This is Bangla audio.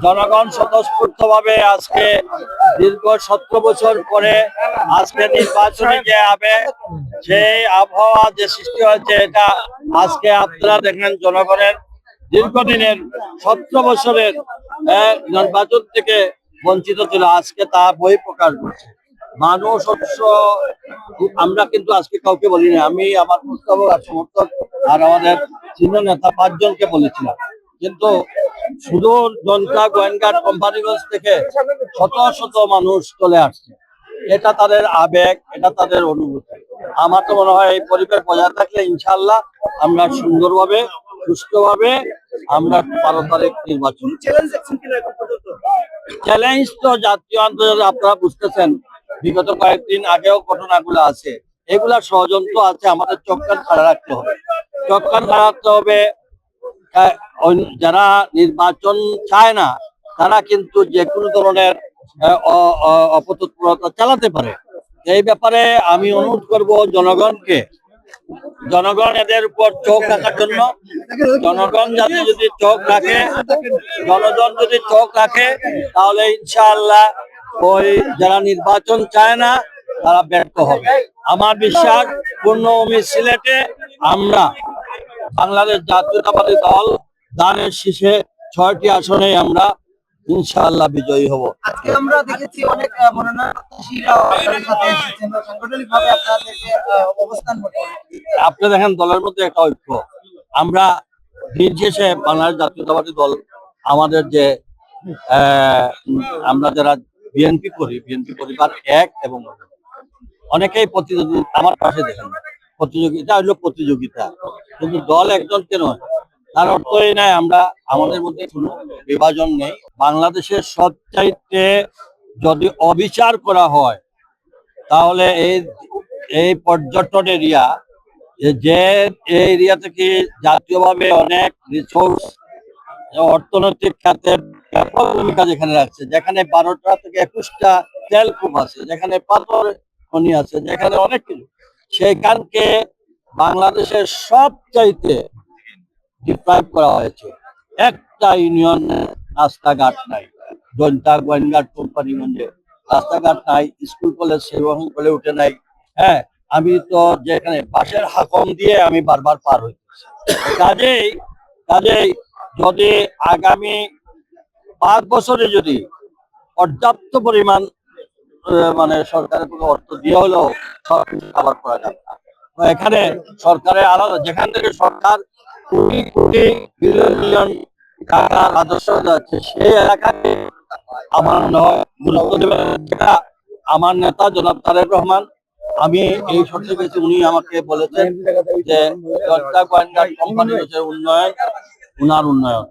জনগণ স্বতঃস্ফূর্ত ভাবে আজকে দীর্ঘ 17 বছর পরে আজকে নির্বাচনে যে আবেগ, সেই আবহাওয়া যে সৃষ্টি হয়েছে, এটা আজকে আপনারা দেখেন জনগণের দীর্ঘদিনের 17 বছরের নির্বাচন থেকে বঞ্চিত ছিল, আজকে তা বহিঃপ্রকাশ করছে মানুষ। অবশ্য আমরা কিন্তু আজকে কাউকে বলিনি, আমি আমার প্রস্তাবক আর সমর্থক আর আমাদের সিনিয়র নেতা 5 জনকে বলেছিলাম, কিন্তু সুদূর জনতা গোয়েন্দার কোম্পানিগঞ্জ থেকে শত শত মানুষ চলে আসছে। এটা তাদের আবেগ, এটা তাদের অনুভূতি। আমার তো মনে হয় এই পরিবেশ বজায় থাকলে ইনশাআল্লাহ আমরা সুন্দরভাবে সুষ্ঠুভাবে আমরা 12 তারিখ নির্বাচন। চ্যালেঞ্জ তো জাতীয় আন্তর্জাতিক, আপনারা বুঝতেছেন বিগত কয়েকদিন আগেও ঘটনাগুলো আছে, এগুলা ষড়যন্ত্র আছে। আমাদের চোখ কান খাড়া রাখতে হবে, চোখ কান খাড়া রাখতে হবে। যারা নির্বাচন চায় না তারা কিন্তু যে কোনো ধরনের অপতৎপরতা চালাতে পারে। এই ব্যাপারে আমি অনুরোধ করব জনগণকে, জনগণ এদের উপর চোখ রাখার জন্য। জনগণ যদি চোখ রাখে, জনগণ যদি চোখ রাখে, তাহলে ইনশাআল্লাহ ওই যারা নির্বাচন চায় না তারা ব্যর্থ হবে। আমার বিশ্বাস পূর্ণভূমি সিলেটে আমরা বাংলাদেশ জাতীয়তাবাদী দল দানের শীষে 6টি আসনে আমরা ইনশাআল্লাহ বিজয়ী হব। আজকে আমরা দেখেছি অনেক সাংগঠনিকভাবে আপনাদেরকে অবস্থান করতে। আপনি দেখেন দলের মধ্যে একটা ঐক্য। আমরা দিন শেষে বাংলাদেশ জাতীয়তাবাদী দল আমাদের যে আমরা যারা বিএনপি করি, বিএনপি পরিবার এক, এবং অনেকেই প্রতিযোগিতা আমার পাশে দেখেন, প্রতিযোগিতা হলো প্রতিযোগিতা, কিন্তু দল একজনকে নয়। তার অর্থ এই নয় আমরা আমাদের মধ্যে কোনো বিভাজন নেই। বাংলাদেশের সবচাইতে যদি অবিচার করা হয় তাহলে এই পর্যটন এরিয়া, যে এরিয়া থেকে জাতীয়ভাবে অনেক রিসোর্স অর্থনৈতিক খাতের ব্যাপক ভূমিকা যেখানে রাখছে, যেখানে 12টা থেকে 21টা তেল কূপ আছে, যেখানে পাথর খনি আছে, যেখানে অনেক কিছু, সেইখানকে বাংলাদেশের সবচাইতে ডিপ্রাইভ করা হয়েছে। একটা ইউনিয়নে রাস্তাঘাট নাই, জনতা গোয়েন্দার কোম্পানিগঞ্জে রাস্তাঘাট নাই, স্কুল কলেজ সেরকম করে উঠে নাই। হ্যাঁ, আমি তো যেখানে বাসের হাকম দিয়ে আমি বারবার পার হইতেছি। কাজেই যদি আগামী 5 বছরে যদি পর্যাপ্ত পরিমাণ মানে সরকারের কোনো অর্থ দিয়ে হলেও সব কাভার করা যাবে না। এখানে সরকারের আলাদা, যেখান থেকে সরকার কোটি কোটি বিলিয়ন টাকা রাজস্ব যাচ্ছে, সেই এলাকাকে আমার গুরুত্ব দেবে আমার নেতা জনাব তারেক রহমান। আমি এই শর্তে গেছি, উনি আমাকে বলেছেন যে জনতা গোয়েন্দা কোম্পানির উন্নয়ন, উনার উন্নয়ন।